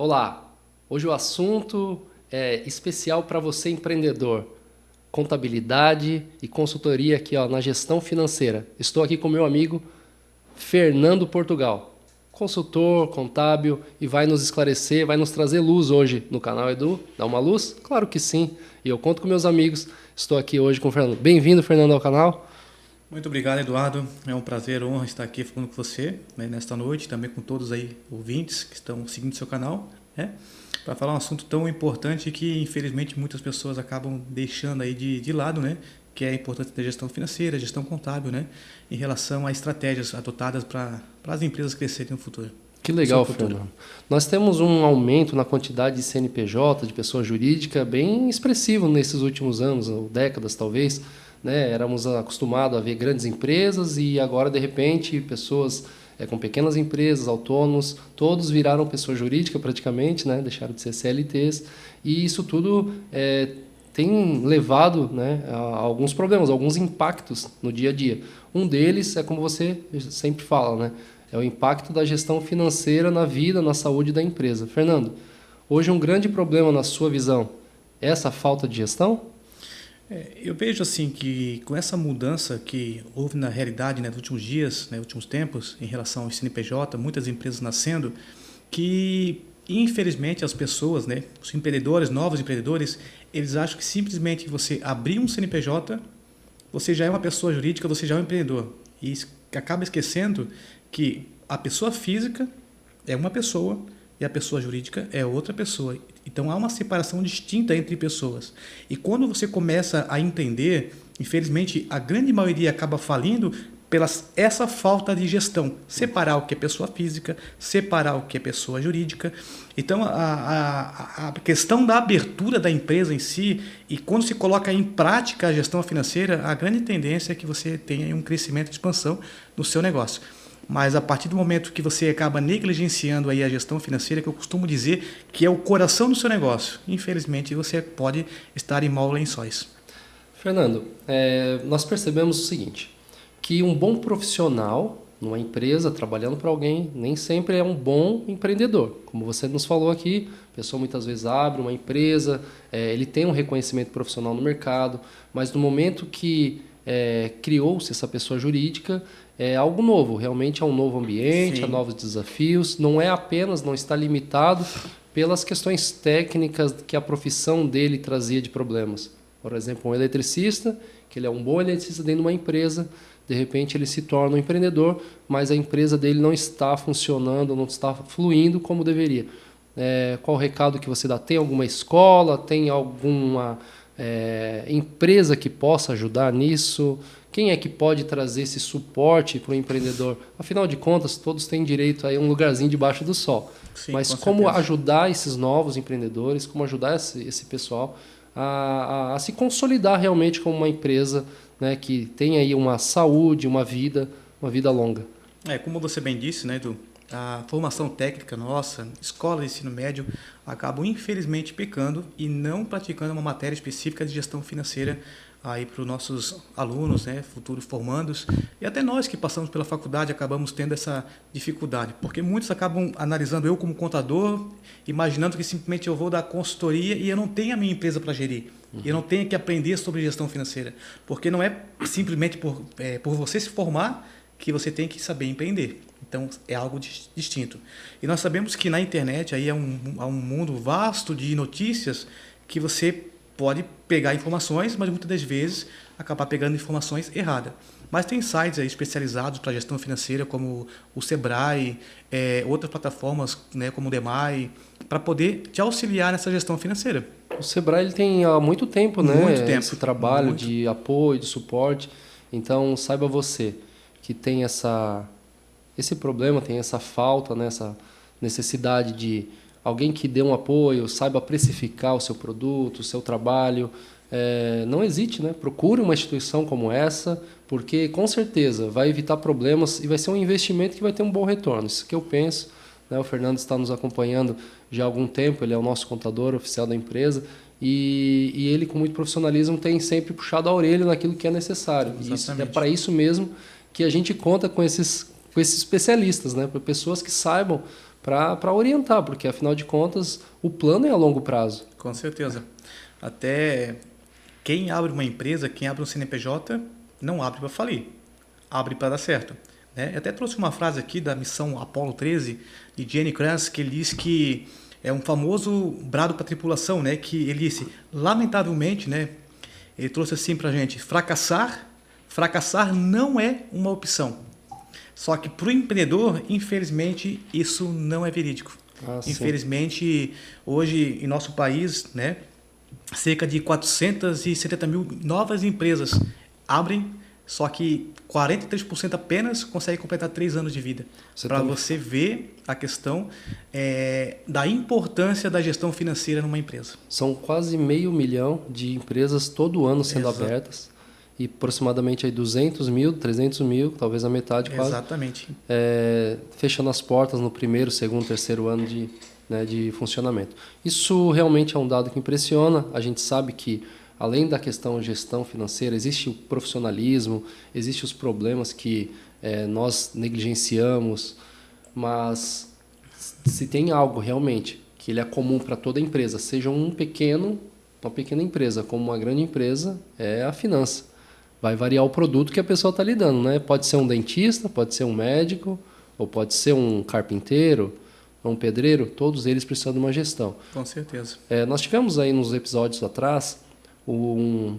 Olá, hoje o assunto é especial para você empreendedor, contabilidade e consultoria aqui na gestão financeira. Estou aqui com meu amigo Fernando Portugal, consultor, contábil e vai nos esclarecer, vai nos trazer luz hoje no canal Edu. Dá uma luz? Claro que sim, e eu conto com meus amigos. Estou aqui hoje com o Fernando. Bem-vindo, Fernando, ao canal. Muito obrigado, Eduardo. É um prazer, honra estar aqui falando com você, né, nesta noite, também com todos aí ouvintes que estão seguindo seu canal, né, para falar um assunto tão importante que, infelizmente, muitas pessoas acabam deixando aí de lado, né, que é a importância da gestão financeira, gestão contábil, né, em relação a estratégias adotadas para as empresas crescerem no futuro. Que legal, Fernando. Nós temos um aumento na quantidade de CNPJ, de pessoa jurídica, bem expressivo nesses últimos anos, ou décadas talvez. Né? Éramos acostumados a ver grandes empresas e agora, de repente, pessoas com pequenas empresas, autônomos, todos viraram pessoa jurídica praticamente, né? Deixaram de ser CLTs. E isso tudo tem levado, né, a alguns problemas, alguns impactos no dia a dia. Um deles é como você sempre fala, né? É o impacto da gestão financeira na vida, na saúde da empresa. Fernando, hoje um grande problema na sua visão é essa falta de gestão? Eu vejo assim que com essa mudança que houve na realidade, né, nos últimos dias, né, últimos tempos, em relação ao CNPJ, muitas empresas nascendo, que infelizmente as pessoas, né, os empreendedores, novos empreendedores, eles acham que simplesmente você abrir um CNPJ, você já é uma pessoa jurídica, você já é um empreendedor. E acaba esquecendo que a pessoa física é uma pessoa e a pessoa jurídica é outra pessoa. Então há uma separação distinta entre pessoas. E quando você começa a entender, infelizmente a grande maioria acaba falindo pela essa falta de gestão. Separar o que é pessoa física, separar o que é pessoa jurídica. Então a questão da abertura da empresa em si, e quando se coloca em prática a gestão financeira, a grande tendência é que você tenha um crescimento e expansão no seu negócio. Mas a partir do momento que você acaba negligenciando aí a gestão financeira, que eu costumo dizer que é o coração do seu negócio, infelizmente você pode estar em maus lençóis. Fernando, nós percebemos o seguinte, que um bom profissional numa empresa, trabalhando para alguém, nem sempre é um bom empreendedor. Como você nos falou aqui, a pessoa muitas vezes abre uma empresa, ele tem um reconhecimento profissional no mercado, mas no momento que criou-se essa pessoa jurídica, é algo novo, realmente é um novo ambiente, há novos desafios, não está limitado pelas questões técnicas que a profissão dele trazia de problemas. Por exemplo, um eletricista, que ele é um bom eletricista dentro de uma empresa, de repente ele se torna um empreendedor, mas a empresa dele não está funcionando, não está fluindo como deveria. Qual o recado que você dá? Tem alguma escola, tem alguma empresa que possa ajudar nisso? Quem é que pode trazer esse suporte para o empreendedor? Afinal de contas, todos têm direito a um lugarzinho debaixo do sol. Sim, mas como ajudar esses novos empreendedores, como ajudar esse pessoal a se consolidar realmente como uma empresa, né, que tem aí uma saúde, uma vida longa? Como você bem disse, né, Edu, a formação técnica nossa, escola de ensino médio, acabam infelizmente pecando e não praticando uma matéria específica de gestão financeira aí para os nossos alunos, né, futuros formandos, e até nós que passamos pela faculdade acabamos tendo essa dificuldade, porque muitos acabam analisando eu como contador, imaginando que simplesmente eu vou dar consultoria e eu não tenho a minha empresa para gerir, e eu não tenho que aprender sobre gestão financeira, porque não é simplesmente por você se formar que você tem que saber empreender. Então, é algo distinto. E nós sabemos que na internet aí há um mundo vasto de notícias que você pode pegar informações, mas muitas das vezes acabar pegando informações erradas. Mas tem sites aí especializados para gestão financeira, como o Sebrae, outras plataformas, né, como o Demai, para poder te auxiliar nessa gestão financeira. O Sebrae ele tem há muito tempo, né, esse trabalho de apoio, de suporte. Então, saiba você que tem esse problema, tem essa falta, né, essa necessidade de alguém que dê um apoio, saiba precificar o seu produto, o seu trabalho. Não hesite, né? Procure uma instituição como essa, porque com certeza vai evitar problemas e vai ser um investimento que vai ter um bom retorno. Isso que eu penso, né? O Fernando está nos acompanhando já há algum tempo, ele é o nosso contador oficial da empresa e ele, com muito profissionalismo, tem sempre puxado a orelha naquilo que é necessário. E isso, é para isso mesmo que a gente conta com esses especialistas, né? Para pessoas que saibam para orientar, porque afinal de contas o plano é a longo prazo. Com certeza. Até quem abre uma empresa, quem abre um CNPJ, não abre para falir, abre para dar certo. Né? Eu até trouxe uma frase aqui da missão Apollo 13, de Gene Kranz, que ele diz que é um famoso brado para a tripulação, né? Que ele disse, lamentavelmente, né? Ele trouxe assim para a gente, fracassar não é uma opção. Só que para o empreendedor, infelizmente, isso não é verídico. Infelizmente, hoje em nosso país, né, cerca de 470 mil novas empresas abrem, só que 43% apenas conseguem completar 3 anos de vida. Para você ver a questão da importância da gestão financeira numa empresa. São quase 500 mil de empresas todo ano sendo abertas. E aproximadamente aí 200 mil, 300 mil, talvez a metade quase. Exatamente. Fechando as portas no primeiro, segundo, terceiro ano de funcionamento. Isso realmente é um dado que impressiona. A gente sabe que, além da questão de gestão financeira, existe o profissionalismo, existem os problemas que nós negligenciamos, mas se tem algo realmente que ele é comum para toda empresa, seja uma pequena empresa como uma grande empresa, é a finança. Vai variar o produto que a pessoa está lidando, né? Pode ser um dentista, pode ser um médico, ou pode ser um carpinteiro, um pedreiro, todos eles precisam de uma gestão. Com certeza. Nós tivemos aí nos episódios atrás o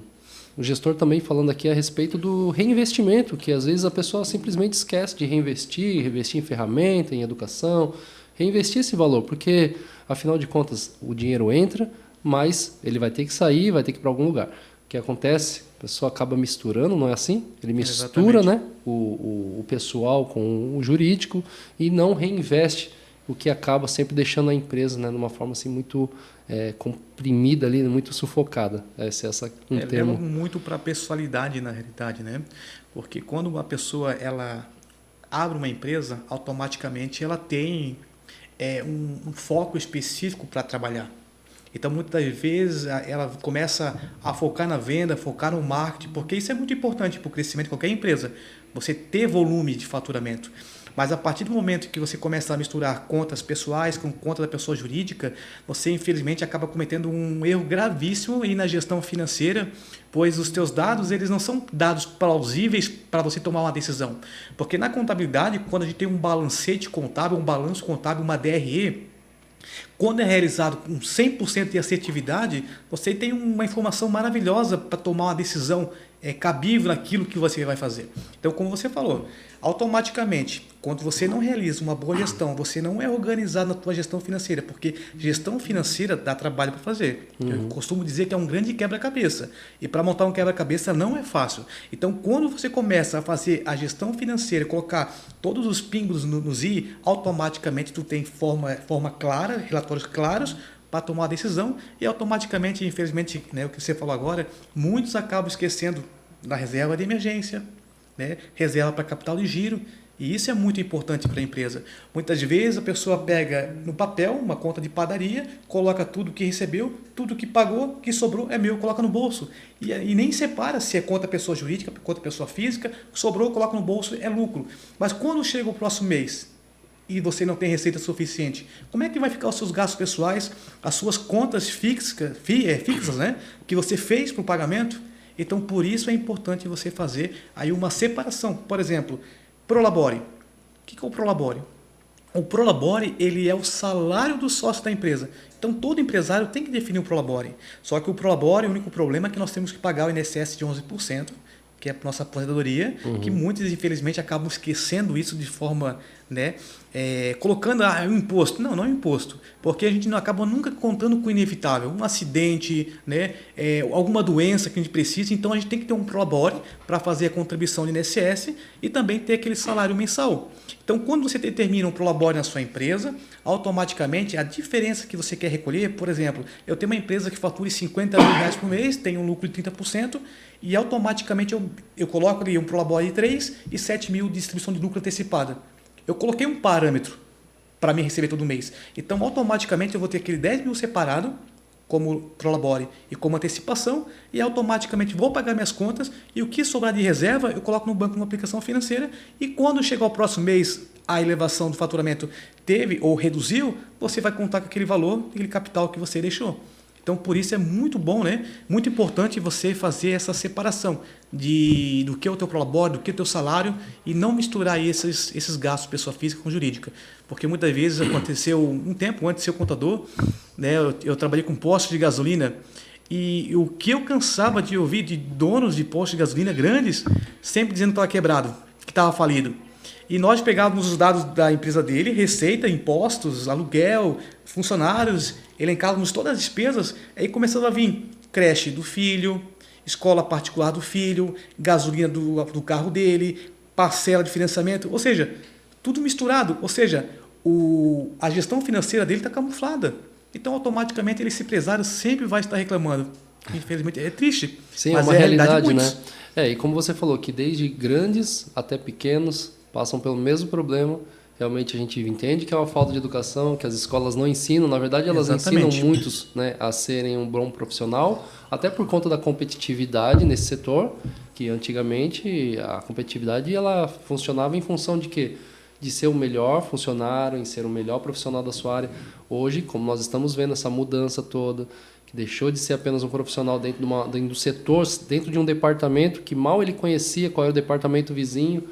gestor também falando aqui a respeito do reinvestimento, que às vezes a pessoa simplesmente esquece de reinvestir em ferramenta, em educação, reinvestir esse valor, porque afinal de contas o dinheiro entra, mas ele vai ter que sair, vai ter que ir para algum lugar. O que acontece? A pessoa acaba misturando, não é assim? Ele mistura, né, o pessoal com o jurídico e não reinveste, o que acaba sempre deixando a empresa, né, numa forma assim muito comprimida ali, muito sufocada. Essa um termo. Leva muito para a pessoalidade na realidade, né? Porque quando uma pessoa ela abre uma empresa, automaticamente ela tem um foco específico para trabalhar. Então, muitas vezes, ela começa a focar na venda, focar no marketing, porque isso é muito importante para o crescimento de qualquer empresa, você ter volume de faturamento. Mas a partir do momento que você começa a misturar contas pessoais com conta da pessoa jurídica, você, infelizmente, acaba cometendo um erro gravíssimo aí na gestão financeira, pois os teus dados eles não são dados plausíveis para você tomar uma decisão. Porque na contabilidade, quando a gente tem um balancete contábil, um balanço contábil, uma DRE, quando é realizado com 100% de assertividade, você tem uma informação maravilhosa para tomar uma decisão cabível naquilo que você vai fazer. Então, como você falou, automaticamente, quando você não realiza uma boa gestão, você não é organizado na sua gestão financeira, porque gestão financeira dá trabalho para fazer. Eu costumo dizer que é um grande quebra-cabeça. E para montar um quebra-cabeça não é fácil. Então, quando você começa a fazer a gestão financeira, colocar todos os pingos nos i, automaticamente tu tem forma clara, relatórios claros, para tomar uma decisão e automaticamente, infelizmente, né, o que você falou agora, muitos acabam esquecendo da reserva de emergência, né, reserva para capital de giro, e isso é muito importante para a empresa. Muitas vezes a pessoa pega no papel uma conta de padaria, coloca tudo que recebeu, tudo que pagou, que sobrou é meu, coloca no bolso. E nem separa se é conta pessoa jurídica, conta pessoa física, sobrou, coloca no bolso, é lucro. Mas quando chega o próximo mês e você não tem receita suficiente, como é que vai ficar os seus gastos pessoais, as suas contas fixas, né, que você fez para o pagamento? Então, por isso é importante você fazer aí uma separação. Por exemplo, Prolabore. O que é o Prolabore? O Prolabore ele é o salário do sócio da empresa. Então, todo empresário tem que definir o Prolabore. Só que o Prolabore, o único problema é que nós temos que pagar o INSS de 11%, que é a nossa aposentadoria, que muitos, infelizmente, acabam esquecendo isso de forma, né, colocando o imposto. Não é um imposto, porque a gente não acaba nunca contando com o inevitável. Um acidente, né, alguma doença que a gente precisa, então a gente tem que ter um Prolabore para fazer a contribuição de INSS e também ter aquele salário mensal. Então, quando você determina um Prolabore na sua empresa, automaticamente a diferença que você quer recolher, por exemplo, eu tenho uma empresa que fatura R$50 mil por mês, tem um lucro de 30%, e automaticamente eu coloco ali um Prolabore de 3 e 7 mil de distribuição de lucro antecipada. Eu coloquei um parâmetro para me receber todo mês. Então, automaticamente eu vou ter aquele 10 mil separado como Prolabore e como antecipação, e automaticamente vou pagar minhas contas, e o que sobrar de reserva eu coloco no banco numa aplicação financeira, e quando chegar o próximo mês a elevação do faturamento teve ou reduziu, você vai contar com aquele valor, aquele capital que você deixou. Então, por isso é muito bom, né? Muito importante você fazer essa separação do que é o teu prolabore, do que é o teu salário e não misturar esses gastos pessoa física com jurídica. Porque muitas vezes aconteceu um tempo antes de ser contador, né? Eu trabalhei com postos de gasolina e o que eu cansava de ouvir de donos de postos de gasolina grandes, sempre dizendo que estava quebrado, que estava falido. E nós pegávamos os dados da empresa dele, receita, impostos, aluguel, funcionários, elencávamos todas as despesas, aí começava a vir creche do filho, escola particular do filho, gasolina do carro dele, parcela de financiamento, ou seja, tudo misturado, ou seja, a gestão financeira dele está camuflada. Então, automaticamente, esse empresário sempre vai estar reclamando. Infelizmente, é triste. Sim, mas é uma realidade, de né? E como você falou, que desde grandes até pequenos passam pelo mesmo problema. Realmente a gente entende que é uma falta de educação, que as escolas não ensinam. Na verdade, elas ensinam muitos, né, a serem um bom profissional, até por conta da competitividade nesse setor, que antigamente a competitividade ela funcionava em função de quê? De ser o melhor funcionário, em ser o melhor profissional da sua área. Hoje, como nós estamos vendo essa mudança toda, que deixou de ser apenas um profissional dentro do setor, dentro de um departamento que mal ele conhecia qual era o departamento vizinho,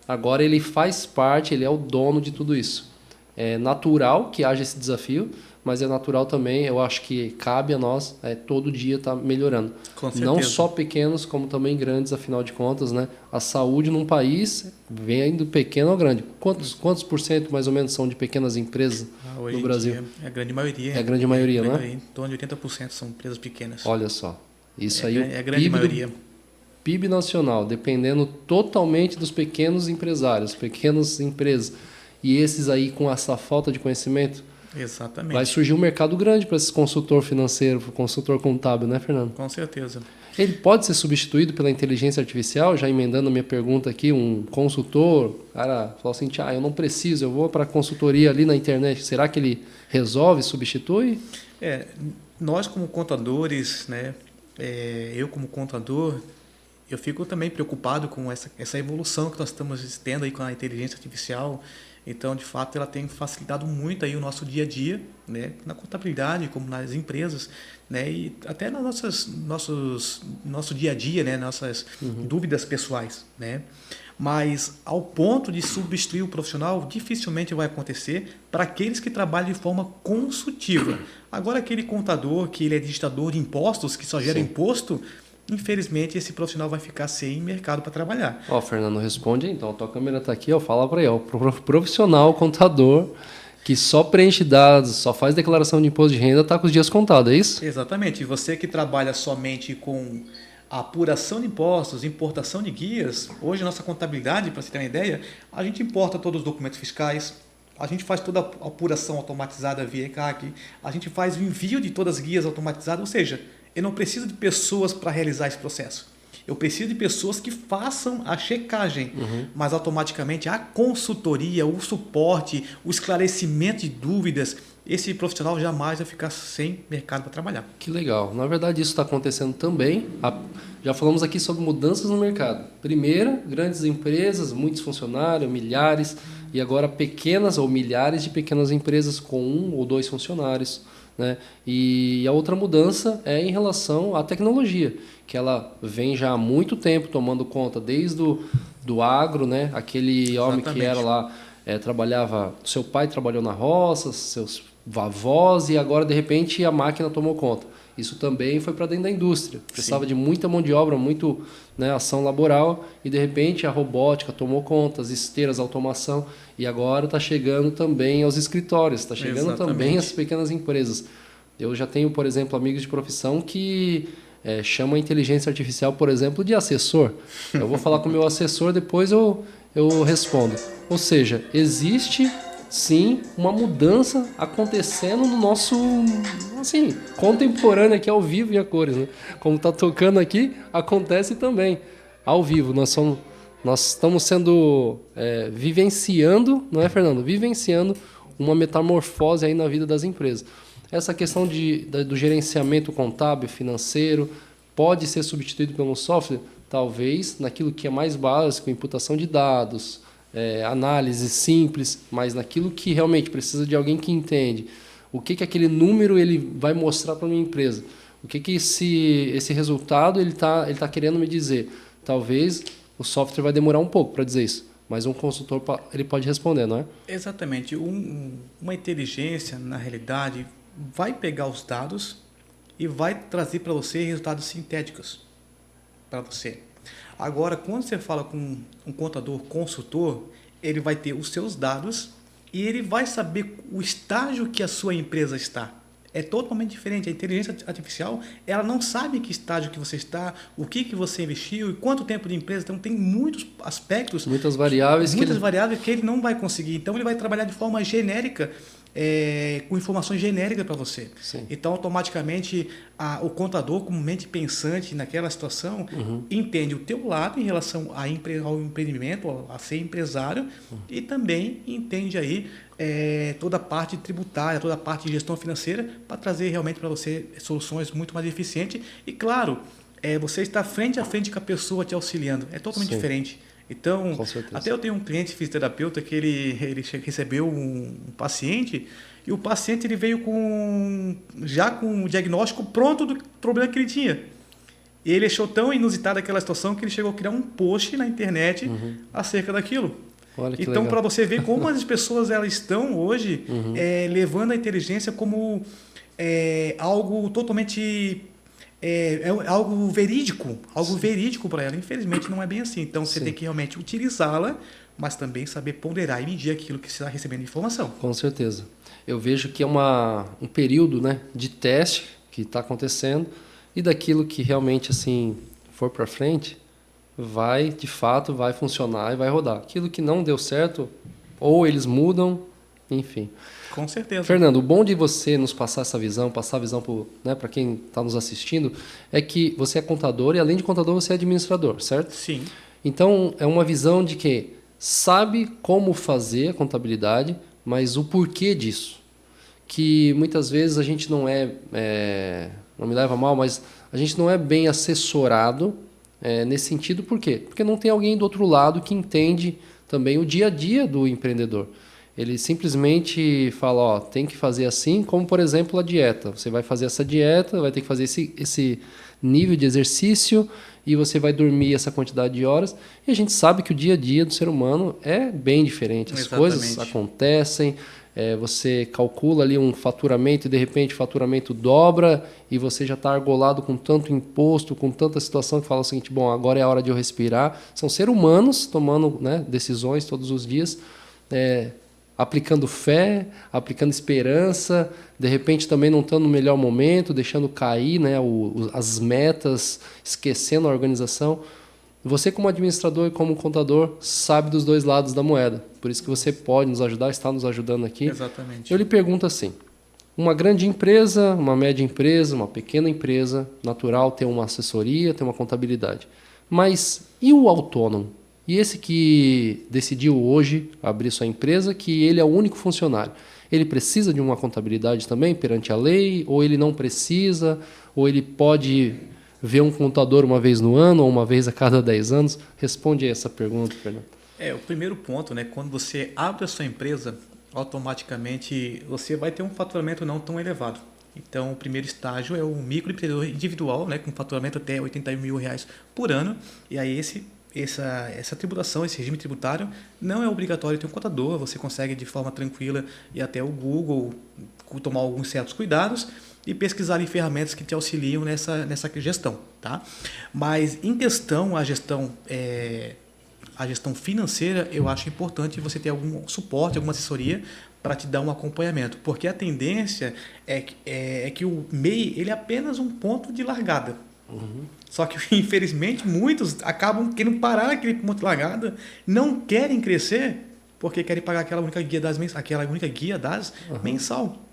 agora ele faz parte, ele é o dono de tudo isso. É natural que haja esse desafio, mas é natural também, eu acho que cabe a nós todo dia estar melhorando. Com certeza. Não só pequenos, como também grandes, afinal de contas, né? A saúde num país vem do pequeno ao grande. Quantos por cento mais ou menos são de pequenas empresas no Brasil? É a grande maioria. É a grande maioria, não é? Em torno de 80% são empresas pequenas. Olha só, isso aí é a grande maioria. PIB nacional, dependendo totalmente dos pequenos empresários, pequenas empresas, e esses aí com essa falta de conhecimento, exatamente, vai surgir um mercado grande para esse consultor financeiro, consultor contábil, né, Fernando? Com certeza. Ele pode ser substituído pela inteligência artificial, já emendando a minha pergunta aqui, um consultor, cara, falou assim, eu não preciso, eu vou para a consultoria ali na internet, será que ele resolve, substitui? Nós como contadores, né, eu como contador, eu fico também preocupado com essa evolução que nós estamos tendo aí com a inteligência artificial. Então, de fato, ela tem facilitado muito aí o nosso dia a dia, né, na contabilidade, como nas empresas, né, e até no nosso dia a dia, né, nossas dúvidas pessoais, né. Mas ao ponto de substituir o profissional, dificilmente vai acontecer para aqueles que trabalham de forma consultiva. Agora, aquele contador que ele é digitador de impostos, que só gera imposto, infelizmente, esse profissional vai ficar sem mercado para trabalhar. Fernando, responde então. A tua câmera está aqui, fala para ele. O profissional contador que só preenche dados, só faz declaração de imposto de renda, está com os dias contados, é isso? Exatamente. E você que trabalha somente com a apuração de impostos, importação de guias, hoje nossa contabilidade, para você ter uma ideia, a gente importa todos os documentos fiscais, a gente faz toda a apuração automatizada via ECAC, a gente faz o envio de todas as guias automatizadas, ou seja, eu não preciso de pessoas para realizar esse processo. Eu preciso de pessoas que façam a checagem, mas automaticamente a consultoria, o suporte, o esclarecimento de dúvidas, esse profissional jamais vai ficar sem mercado para trabalhar. Que legal. Na verdade, isso está acontecendo também. Já falamos aqui sobre mudanças no mercado. Primeiro, grandes empresas, muitos funcionários, milhares, e agora pequenas ou milhares de pequenas empresas com 1 ou 2 funcionários. Né? E a outra mudança é em relação à tecnologia, que ela vem já há muito tempo tomando conta desde do agro, né? Aquele homem que era lá, trabalhava, seu pai trabalhou na roça, seus avós, e agora de repente a máquina tomou conta. Isso também foi para dentro da indústria. Precisava de muita mão de obra, muito, né, ação laboral, e de repente a robótica tomou conta, as esteiras, a automação, e agora está chegando também aos escritórios, está chegando também às pequenas empresas. Eu já tenho, por exemplo, amigos de profissão que chamam a inteligência artificial, por exemplo, de assessor. Eu vou falar com o meu assessor, depois eu respondo. Ou seja, existe sim uma mudança acontecendo no nosso, assim, contemporâneo aqui ao vivo e a cores, né? Como está tocando aqui, acontece também ao vivo. Nós estamos sendo vivenciando, não é, Fernando? Vivenciando uma metamorfose aí na vida das empresas. Essa questão do gerenciamento contábil, financeiro, pode ser substituído pelo software? Talvez naquilo que é mais básico, imputação de dados, análise simples, mas naquilo que realmente precisa de alguém que entende. O que aquele número ele vai mostrar para a minha empresa? O que esse resultado ele tá querendo me dizer? Talvez o software vai demorar um pouco para dizer isso, mas um consultor ele pode responder, não é? Exatamente. Uma inteligência, na realidade, vai pegar os dados e vai trazer para você resultados sintéticos para você. Agora, quando você fala com um contador consultor, ele vai ter os seus dados e ele vai saber o estágio que a sua empresa está. É totalmente diferente. A inteligência artificial, ela não sabe em que estágio que você está, o que você investiu e quanto tempo de empresa. Então, tem muitos aspectos, muitas variáveis que ele não vai conseguir. Então, ele vai trabalhar de forma genérica, com informações genéricas para você. Sim. Então, automaticamente, o contador, como mente pensante naquela situação, entende o teu lado em relação ao empreendimento, a ser empresário, e também entende aí toda a parte tributária, toda a parte de gestão financeira, para trazer realmente para você soluções muito mais eficientes. E, claro, você está frente a frente com a pessoa te auxiliando. É totalmente diferente. Então, até eu tenho um cliente fisioterapeuta que ele recebeu um paciente e o paciente ele veio já com o diagnóstico pronto do problema que ele tinha. E ele achou tão inusitada aquela situação que ele chegou a criar um post na internet acerca daquilo. Então, para você ver como as pessoas elas estão hoje levando a inteligência como algo totalmente... algo verídico para ela. Infelizmente não é bem assim. Então você tem que realmente utilizá-la, mas também saber ponderar e medir aquilo que você está recebendo de informação. Com certeza. Eu vejo que é um período, né, de teste que está acontecendo e daquilo que realmente assim for para frente de fato vai funcionar e vai rodar. Aquilo que não deu certo, ou eles mudam, enfim. Com certeza. Fernando, o bom de você nos passar essa visão, passar a visão para quem está nos assistindo, é que você é contador e, além de contador, você é administrador, certo? Sim. Então, é uma visão de que sabe como fazer a contabilidade, mas o porquê disso. Que muitas vezes a gente não não me leva a mal, mas a gente não é bem assessorado nesse sentido. Por quê? Porque não tem alguém do outro lado que entende também o dia a dia do empreendedor. Ele simplesmente fala, tem que fazer assim, como por exemplo a dieta. Você vai fazer essa dieta, vai ter que fazer esse nível de exercício e você vai dormir essa quantidade de horas. E a gente sabe que o dia a dia do ser humano é bem diferente. As coisas acontecem, você calcula ali um faturamento e de repente o faturamento dobra e você já está argolado com tanto imposto, com tanta situação que fala o seguinte, agora é a hora de eu respirar. São seres humanos tomando, né, decisões todos os dias, aplicando fé, aplicando esperança, de repente também não estando no melhor momento, deixando cair, né, as metas, esquecendo a organização. Você, como administrador e como contador, sabe dos dois lados da moeda. Por isso que você pode nos ajudar, está nos ajudando aqui. Exatamente. Eu lhe pergunto assim, uma grande empresa, uma média empresa, uma pequena empresa, natural ter uma assessoria, ter uma contabilidade. Mas e o autônomo? E esse que decidiu hoje abrir sua empresa, que ele é o único funcionário, ele precisa de uma contabilidade também perante a lei? Ou ele não precisa? Ou ele pode ver um contador uma vez no ano ou uma vez a cada 10 anos? Responde aí essa pergunta, Fernando. O primeiro ponto, né, quando você abre a sua empresa, automaticamente você vai ter um faturamento não tão elevado. Então, o primeiro estágio é o microempreendedor individual, né, com faturamento até R$80 mil por ano. E aí essa tributação, esse regime tributário, não é obrigatório ter um contador. Você consegue de forma tranquila ir até o Google, tomar alguns certos cuidados e pesquisar em ferramentas que te auxiliam nessa gestão. Tá? Mas em questão a gestão financeira, eu acho importante você ter algum suporte, alguma assessoria para te dar um acompanhamento, porque a tendência é que o MEI ele é apenas um ponto de largada. Só que, infelizmente, muitos acabam querendo parar naquele ponto de largada, não querem crescer, porque querem pagar aquela única guia das mensal.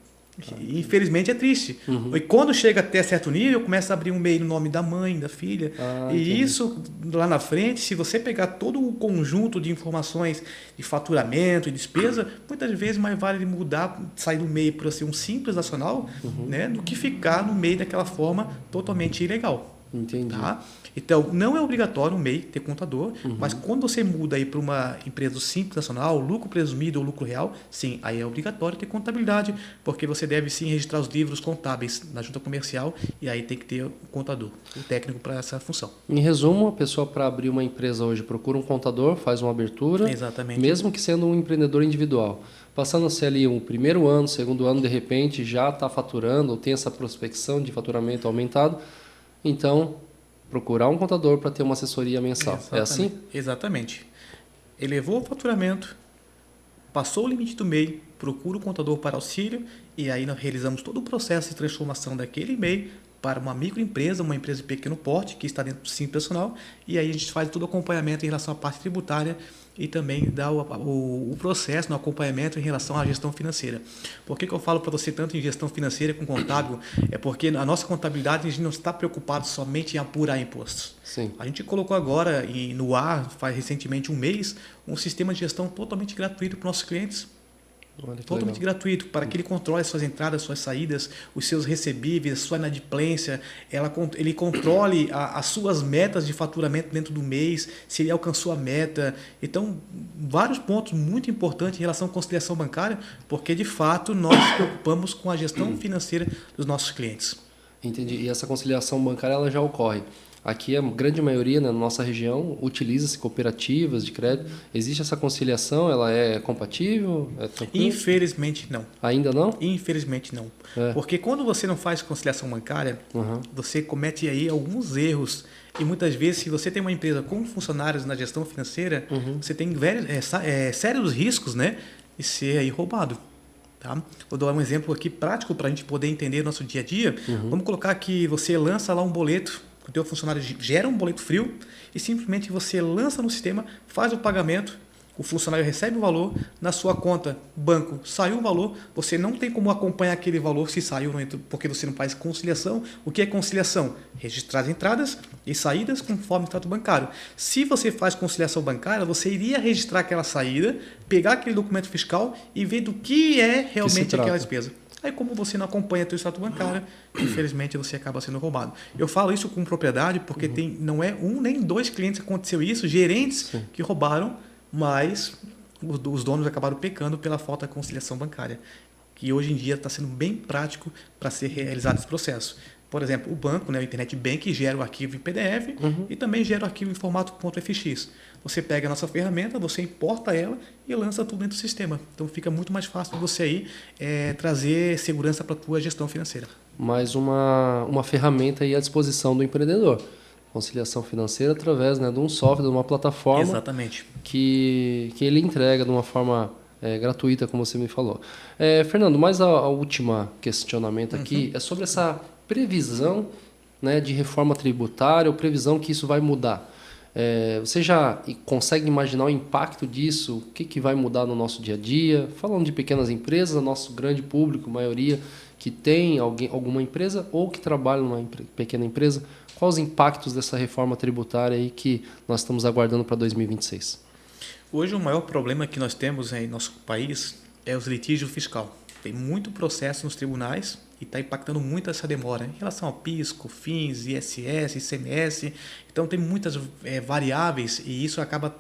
Infelizmente é triste. E quando chega até certo nível, começa a abrir um MEI no nome da mãe, da filha. E isso, lá na frente, se você pegar todo o conjunto de informações de faturamento e despesa, muitas vezes mais vale mudar, sair do MEI para ser um simples nacional, né, do que ficar no MEI daquela forma totalmente ilegal. Entendi. Tá? Então, não é obrigatório um MEI ter contador, mas quando você muda aí para uma empresa simples nacional, lucro presumido ou lucro real, sim, aí é obrigatório ter contabilidade, porque você deve sim registrar os livros contábeis na junta comercial e aí tem que ter um contador, um técnico para essa função. Em resumo, a pessoa para abrir uma empresa hoje procura um contador, faz uma abertura, Exatamente. mesmo que sendo um empreendedor individual. Passando a ser ali o primeiro ano, segundo ano, de repente já está faturando ou tem essa prospecção de faturamento aumentado, então procurar um contador para ter uma assessoria mensal. Exatamente. É assim? Exatamente. Elevou o faturamento, passou o limite do MEI, procura o contador para auxílio e aí nós realizamos todo o processo de transformação daquele MEI para uma microempresa, uma empresa de pequeno porte que está dentro do Simples Nacional e aí a gente faz todo o acompanhamento em relação à parte tributária e também dá o processo no acompanhamento em relação à gestão financeira. Por que eu falo para você tanto em gestão financeira com contábil? É porque a nossa contabilidade a gente não está preocupado somente em apurar impostos. Sim. A gente colocou agora no ar, faz recentemente um mês, um sistema de gestão totalmente gratuito para os nossos clientes. Olha que Totalmente legal. gratuito, para que ele controle as suas entradas, suas saídas, os seus recebíveis, sua inadimplência, ele controle as suas metas de faturamento dentro do mês, se ele alcançou a meta. Então, vários pontos muito importantes em relação à conciliação bancária, porque de fato nós nos preocupamos com a gestão financeira dos nossos clientes. Entendi. E essa conciliação bancária ela já ocorre. Aqui a grande maioria, né, na nossa região utiliza-se cooperativas de crédito. Existe essa conciliação? Ela é compatível? É tranquilo? Infelizmente não. Ainda não? Infelizmente não. É. Porque quando você não faz conciliação bancária, você comete aí alguns erros. E muitas vezes, se você tem uma empresa com funcionários na gestão financeira, você tem sérios riscos, né, de ser aí roubado. Tá? Vou dar um exemplo aqui prático para a gente poder entender o nosso dia a dia. Vamos colocar que você lança lá um boleto, o teu funcionário gera um boleto frio e simplesmente você lança no sistema, faz o pagamento, o funcionário recebe o valor, na sua conta, banco, saiu o valor, você não tem como acompanhar aquele valor se saiu ou não, porque você não faz conciliação. O que é conciliação? Registrar as entradas e saídas conforme o extrato bancário. Se você faz conciliação bancária, você iria registrar aquela saída, pegar aquele documento fiscal e ver do que é realmente aquela despesa. Aí, como você não acompanha o extrato bancário, infelizmente você acaba sendo roubado. Eu falo isso com propriedade porque não é um nem dois clientes que aconteceu isso, gerentes que roubaram, mas os donos acabaram pecando pela falta de conciliação bancária, que hoje em dia está sendo bem prático para ser realizado esse processo. Por exemplo, o banco, né, o Internet Bank, gera o arquivo em PDF e também gera o arquivo em formato .fx. Você pega a nossa ferramenta, você importa ela e lança tudo dentro do sistema. Então fica muito mais fácil você aí trazer segurança para a tua gestão financeira. Mais uma ferramenta aí à disposição do empreendedor. Conciliação financeira através, né, de um software, de uma plataforma. Exatamente. Que ele entrega de uma forma gratuita, como você me falou. Fernando, mais a última questionamento aqui é sobre essa previsão, né, de reforma tributária ou previsão que isso vai mudar. Você já consegue imaginar o impacto disso? O que vai mudar no nosso dia a dia? Falando de pequenas empresas, nosso grande público, maioria que tem alguma empresa ou que trabalha numa pequena empresa, quais os impactos dessa reforma tributária aí que nós estamos aguardando para 2026? Hoje o maior problema que nós temos em nosso país é os litígios fiscal. Tem muito processo nos tribunais e está impactando muito essa demora em relação ao PIS, COFINS, ISS, ICMS. Então tem muitas variáveis e isso acaba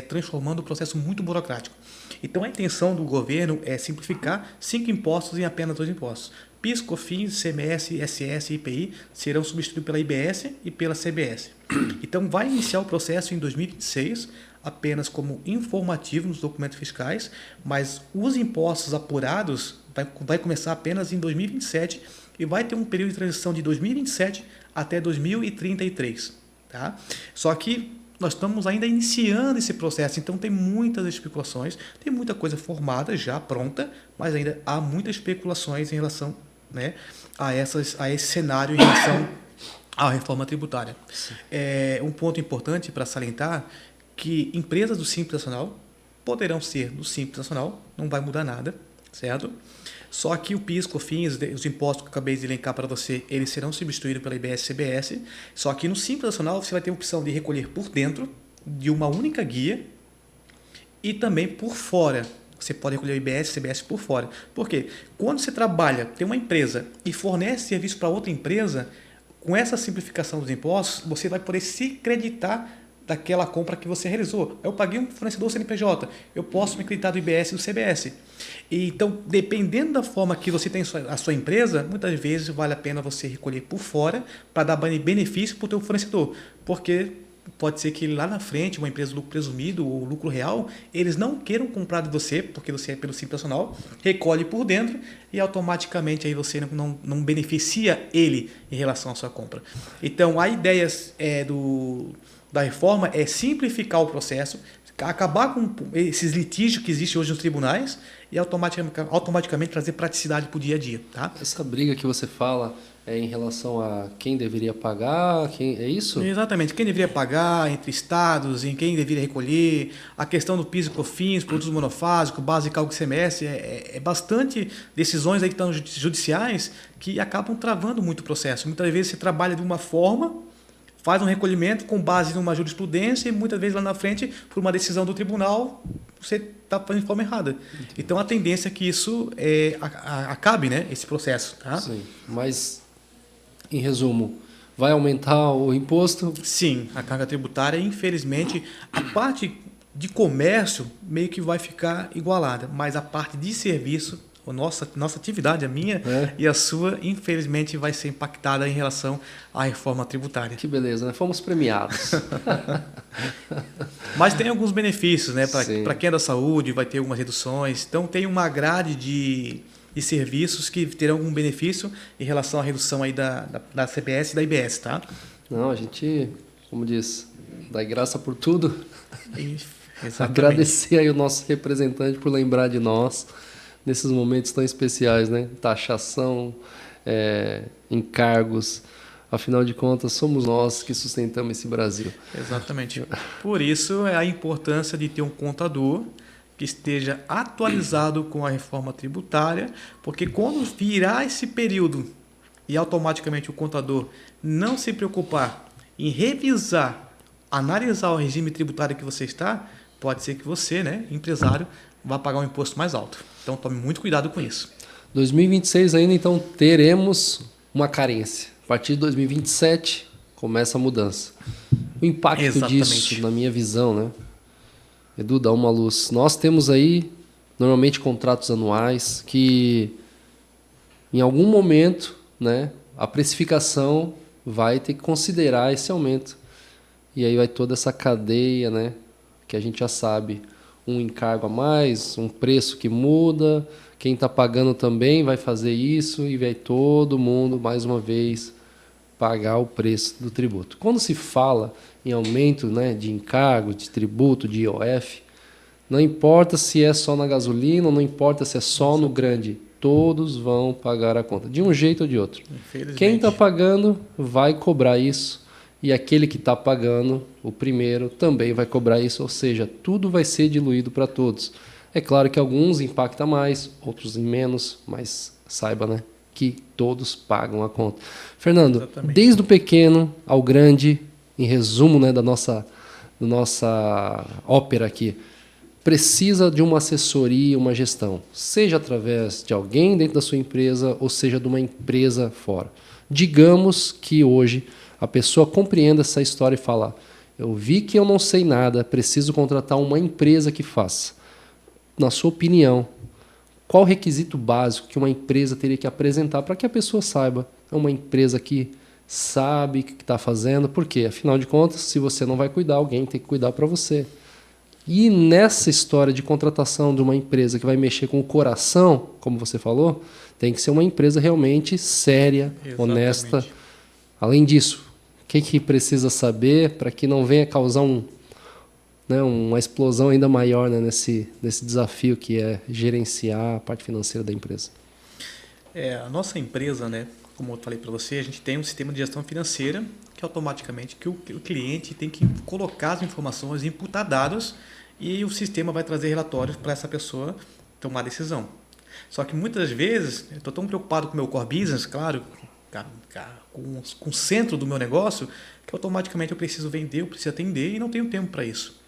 transformando o processo muito burocrático. Então a intenção do governo é simplificar 5 impostos em apenas 2 impostos. PIS, COFINS, ICMS, ISS e IPI serão substituídos pela IBS e pela CBS. Então vai iniciar o processo em 2026 apenas como informativo nos documentos fiscais, mas os impostos apurados vai começar apenas em 2027 e vai ter um período de transição de 2027 até 2033. Tá? Só que nós estamos ainda iniciando esse processo, então tem muitas especulações, tem muita coisa formada já pronta, mas ainda há muitas especulações em relação, né, a esse cenário em relação à reforma tributária. Um ponto importante para salientar que empresas do Simples Nacional poderão ser do Simples Nacional, não vai mudar nada, certo? Só que o PIS, COFINS, os impostos que eu acabei de elencar para você, eles serão substituídos pela IBS e CBS. Só que no Simples Nacional você vai ter a opção de recolher por dentro de uma única guia e também por fora. Você pode recolher o IBS e CBS por fora. Por quê? Quando você trabalha, tem uma empresa e fornece serviço para outra empresa, com essa simplificação dos impostos, você vai poder se creditar daquela compra que você realizou. Eu paguei um fornecedor CNPJ, eu posso me creditar do IBS e do CBS. E, então, dependendo da forma que você tem a sua empresa, muitas vezes vale a pena você recolher por fora para dar benefício para o teu fornecedor. Porque pode ser que lá na frente, uma empresa de lucro presumido ou lucro real, eles não queiram comprar de você, porque você é pelo Simples Nacional, recolhe por dentro e automaticamente aí você não beneficia ele em relação à sua compra. Então, a ideia da reforma é simplificar o processo, acabar com esses litígios que existem hoje nos tribunais e automaticamente trazer praticidade para o dia a dia. Tá? Essa briga que você fala é em relação a quem deveria pagar, é isso? Exatamente, quem deveria pagar entre estados, em quem deveria recolher, a questão do PIS e COFINS, produtos monofásicos, base de cálculo ICMS, é bastante decisões aí que estão judiciais que acabam travando muito o processo. Muitas vezes você trabalha de uma forma, faz um recolhimento com base numa jurisprudência e muitas vezes lá na frente, por uma decisão do tribunal, você está fazendo de forma errada. Então a tendência é que isso acabe, né, esse processo. Tá? Sim, mas em resumo, vai aumentar o imposto? Sim, a carga tributária, infelizmente, a parte de comércio meio que vai ficar igualada, mas a parte de serviço, a nossa atividade, a minha e a sua, infelizmente vai ser impactada em relação à reforma tributária. Que beleza, né? Fomos premiados. Mas tem alguns benefícios, né? Para quem é da saúde, vai ter algumas reduções. Então tem uma grade de serviços que terão algum benefício em relação à redução aí da CBS e da IBS, tá? Não, a gente, como diz, dá graça por tudo. Exatamente. Agradecer aí o nosso representante por lembrar de nós nesses momentos tão especiais, né? Taxação, encargos. Afinal de contas, somos nós que sustentamos esse Brasil. Exatamente. Por isso é a importância de ter um contador que esteja atualizado com a reforma tributária, porque quando virar esse período e automaticamente o contador não se preocupar em revisar, analisar o regime tributário que você está, pode ser que você, né, empresário, vá pagar um imposto mais alto. Então tome muito cuidado com isso. 2026 ainda, então, teremos uma carência. A partir de 2027 começa a mudança. O impacto disso, na minha visão, né? Edu, dá uma luz. Nós temos aí, normalmente, contratos anuais que, em algum momento, né, a precificação vai ter que considerar esse aumento. E aí vai toda essa cadeia, né, que a gente já sabe, um encargo a mais, um preço que muda, quem está pagando também vai fazer isso e vai todo mundo, mais uma vez, pagar o preço do tributo. Quando se fala em aumento, né, de encargo, de tributo, de IOF, não importa se é só na gasolina, não importa se é só no grande, todos vão pagar a conta, de um jeito ou de outro. Quem está pagando vai cobrar isso e aquele que está pagando, o primeiro, também vai cobrar isso, ou seja, tudo vai ser diluído para todos. É claro que alguns impactam mais, outros em menos, mas saiba, né, que todos pagam a conta. Fernando, exatamente, desde o pequeno ao grande, em resumo, né, da nossa ópera aqui, precisa de uma assessoria, uma gestão, seja através de alguém dentro da sua empresa ou seja de uma empresa fora. Digamos que hoje a pessoa compreenda essa história e fala: eu vi que eu não sei nada, preciso contratar uma empresa que faça. Na sua opinião, qual o requisito básico que uma empresa teria que apresentar para que a pessoa saiba? É uma empresa que sabe o que está fazendo, porque, afinal de contas, se você não vai cuidar, alguém tem que cuidar para você. E nessa história de contratação de uma empresa que vai mexer com o coração, como você falou, tem que ser uma empresa realmente séria, honesta. Além disso, o que precisa saber para que não venha causar uma explosão ainda maior, né, nesse desafio que é gerenciar a parte financeira da empresa? A nossa empresa, né, como eu falei para você, a gente tem um sistema de gestão financeira que automaticamente o cliente tem que colocar as informações, imputar dados e o sistema vai trazer relatórios para essa pessoa tomar decisão. Só que muitas vezes eu estou tão preocupado com o meu core business, claro, com o centro do meu negócio, que automaticamente eu preciso vender, eu preciso atender e não tenho tempo para isso.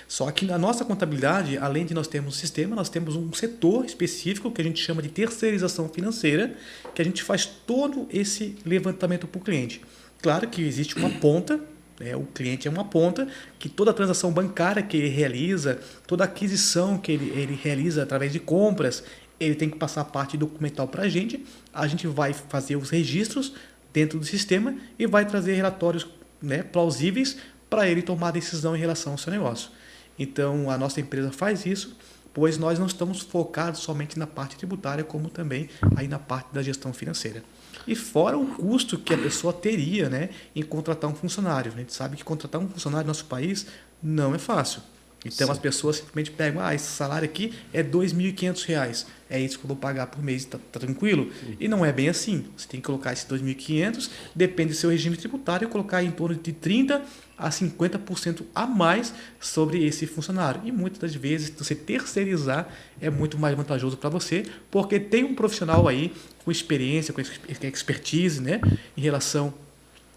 Só que na nossa contabilidade, além de nós termos um sistema, nós temos um setor específico que a gente chama de terceirização financeira, que a gente faz todo esse levantamento para o cliente. Claro que existe uma ponta, né? O cliente é uma ponta, que toda transação bancária que ele realiza, toda aquisição que ele realiza através de compras, ele tem que passar a parte documental para a gente vai fazer os registros dentro do sistema e vai trazer relatórios, né, plausíveis para ele tomar decisão em relação ao seu negócio. Então, a nossa empresa faz isso, pois nós não estamos focados somente na parte tributária, como também aí na parte da gestão financeira. E fora o custo que a pessoa teria, né, em contratar um funcionário. A gente sabe que contratar um funcionário no nosso país não é fácil. Então, as pessoas simplesmente pegam, esse salário aqui é R$ 2.500, é isso que eu vou pagar por mês, tá tranquilo? E não é bem assim. Você tem que colocar esses 2.500, depende do seu regime tributário, e colocar em torno de 30% a 50% a mais sobre esse funcionário. E muitas das vezes, você terceirizar é muito mais vantajoso para você, porque tem um profissional aí com experiência, com expertise, né, em relação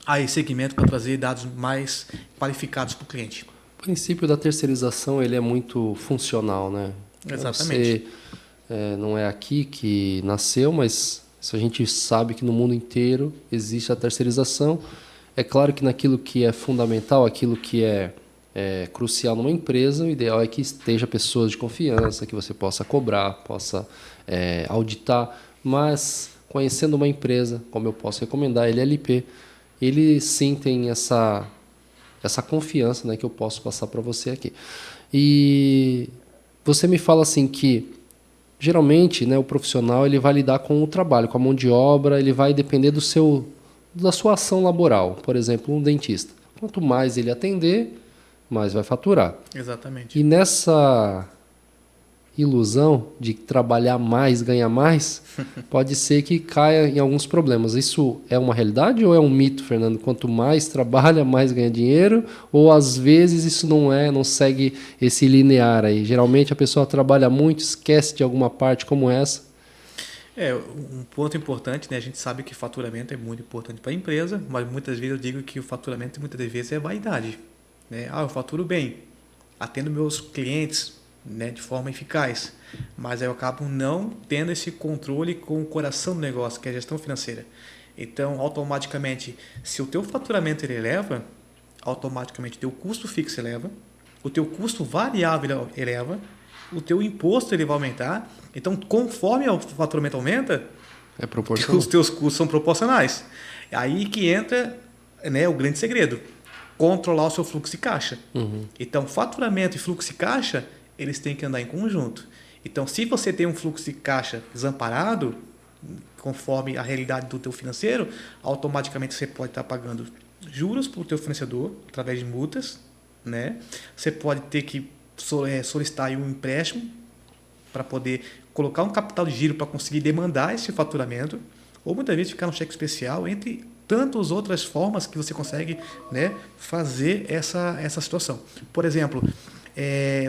a esse segmento para trazer dados mais qualificados para o cliente. O princípio da terceirização ele é muito funcional, né? Exatamente. Não é aqui que nasceu, mas a gente sabe que no mundo inteiro existe a terceirização. É claro que naquilo que é fundamental, aquilo que é crucial numa empresa, o ideal é que esteja pessoas de confiança, que você possa cobrar, possa auditar. Mas conhecendo uma empresa, como eu posso recomendar, LLP, ele sim tem essa confiança, né, que eu posso passar para você aqui. E você me fala assim que geralmente, né, o profissional ele vai lidar com o trabalho, com a mão de obra, ele vai depender da sua ação laboral. Por exemplo, um dentista. Quanto mais ele atender, mais vai faturar. Exatamente. E nessa ilusão de trabalhar mais, ganhar mais, pode ser que caia em alguns problemas. Isso é uma realidade ou é um mito, Fernando? Quanto mais trabalha, mais ganha dinheiro? Ou às vezes isso não segue esse linear aí? Geralmente a pessoa trabalha muito, esquece de alguma parte como essa. Um ponto importante, né? A gente sabe que faturamento é muito importante para a empresa, mas muitas vezes eu digo que o faturamento muitas vezes é vaidade, né? Eu faturo bem, atendo meus clientes, né, de forma eficaz, mas eu acabo não tendo esse controle com o coração do negócio, que é a gestão financeira. Então, automaticamente, se o teu faturamento ele eleva, automaticamente o teu custo fixo eleva, o teu custo variável eleva, o teu imposto ele vai aumentar. Então, conforme o faturamento aumenta, os teus custos são proporcionais. É aí que entra, né, o grande segredo, controlar o seu fluxo de caixa. Uhum. Então, faturamento e fluxo de caixa eles têm que andar em conjunto. Então, se você tem um fluxo de caixa desamparado, conforme a realidade do teu financeiro, automaticamente você pode estar pagando juros para o teu fornecedor, através de multas, né? Você pode ter que solicitar aí um empréstimo para poder colocar um capital de giro para conseguir demandar esse faturamento, ou muitas vezes ficar no cheque especial, entre tantas outras formas que você consegue, né, fazer essa situação. Por exemplo,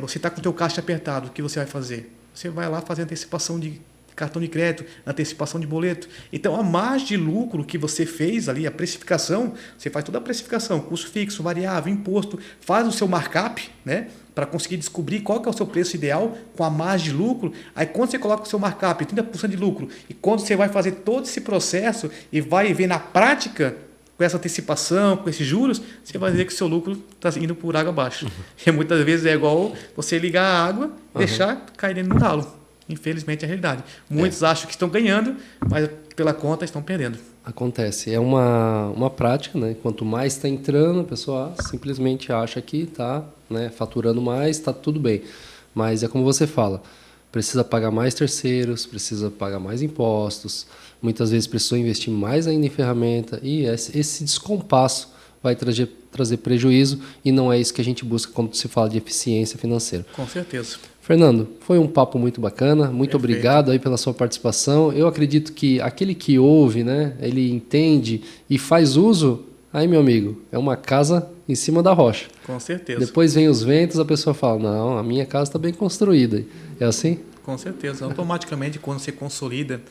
você está com o teu caixa apertado, o que você vai fazer? Você vai lá fazer antecipação de cartão de crédito, antecipação de boleto. Então, a margem de lucro que você fez ali, a precificação, você faz toda a precificação, custo fixo, variável, imposto, faz o seu markup, né, para conseguir descobrir qual que é o seu preço ideal com a margem de lucro. Aí, quando você coloca o seu markup, 30% de lucro, e quando você vai fazer todo esse processo e vai ver na prática, com essa antecipação, com esses juros, você vai ver que o seu lucro está indo por água abaixo. E muitas vezes é igual você ligar a água e deixar cair dentro do ralo. Infelizmente é a realidade. Muitos acham que estão ganhando, mas pela conta estão perdendo. Acontece. É uma prática, né? Quanto mais está entrando, a pessoa simplesmente acha que está, né, faturando mais, está tudo bem. Mas é como você fala, precisa pagar mais terceiros, precisa pagar mais impostos, muitas vezes precisa investir mais ainda em ferramenta, e esse descompasso vai trazer prejuízo, e não é isso que a gente busca quando se fala de eficiência financeira. Com certeza. Fernando, foi um papo muito bacana, muito Perfeito. Obrigado aí pela sua participação. Eu acredito que aquele que ouve, né, ele entende e faz uso, aí, meu amigo, é uma casa em cima da rocha. Com certeza. Depois vem os ventos, a pessoa fala, não, a minha casa está bem construída. É assim? Com certeza. Automaticamente, quando você consolida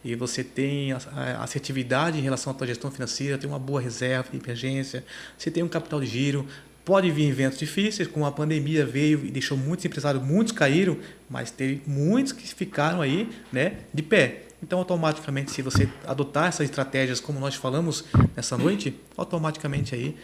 e você tem a assertividade em relação à sua gestão financeira, tem uma boa reserva de emergência, você tem um capital de giro, pode vir eventos difíceis, como a pandemia veio e deixou muitos empresários, muitos caíram, mas teve muitos que ficaram aí, né, de pé. Então, automaticamente, se você adotar essas estratégias como nós falamos nessa noite, automaticamente aí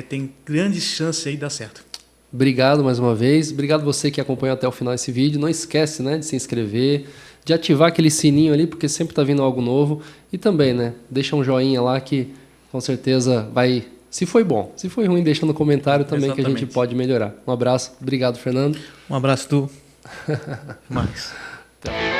tem grandes chances aí de dar certo. Obrigado mais uma vez. Obrigado você que acompanhou até o final desse vídeo. Não esquece, né, de se inscrever, de ativar aquele sininho ali, porque sempre está vindo algo novo. E também, né, deixa um joinha lá que com certeza vai... Se foi bom, se foi ruim, deixa no comentário também. Exatamente. Que a gente pode melhorar. Um abraço. Obrigado, Fernando. Um abraço, Tu. Mais. Até.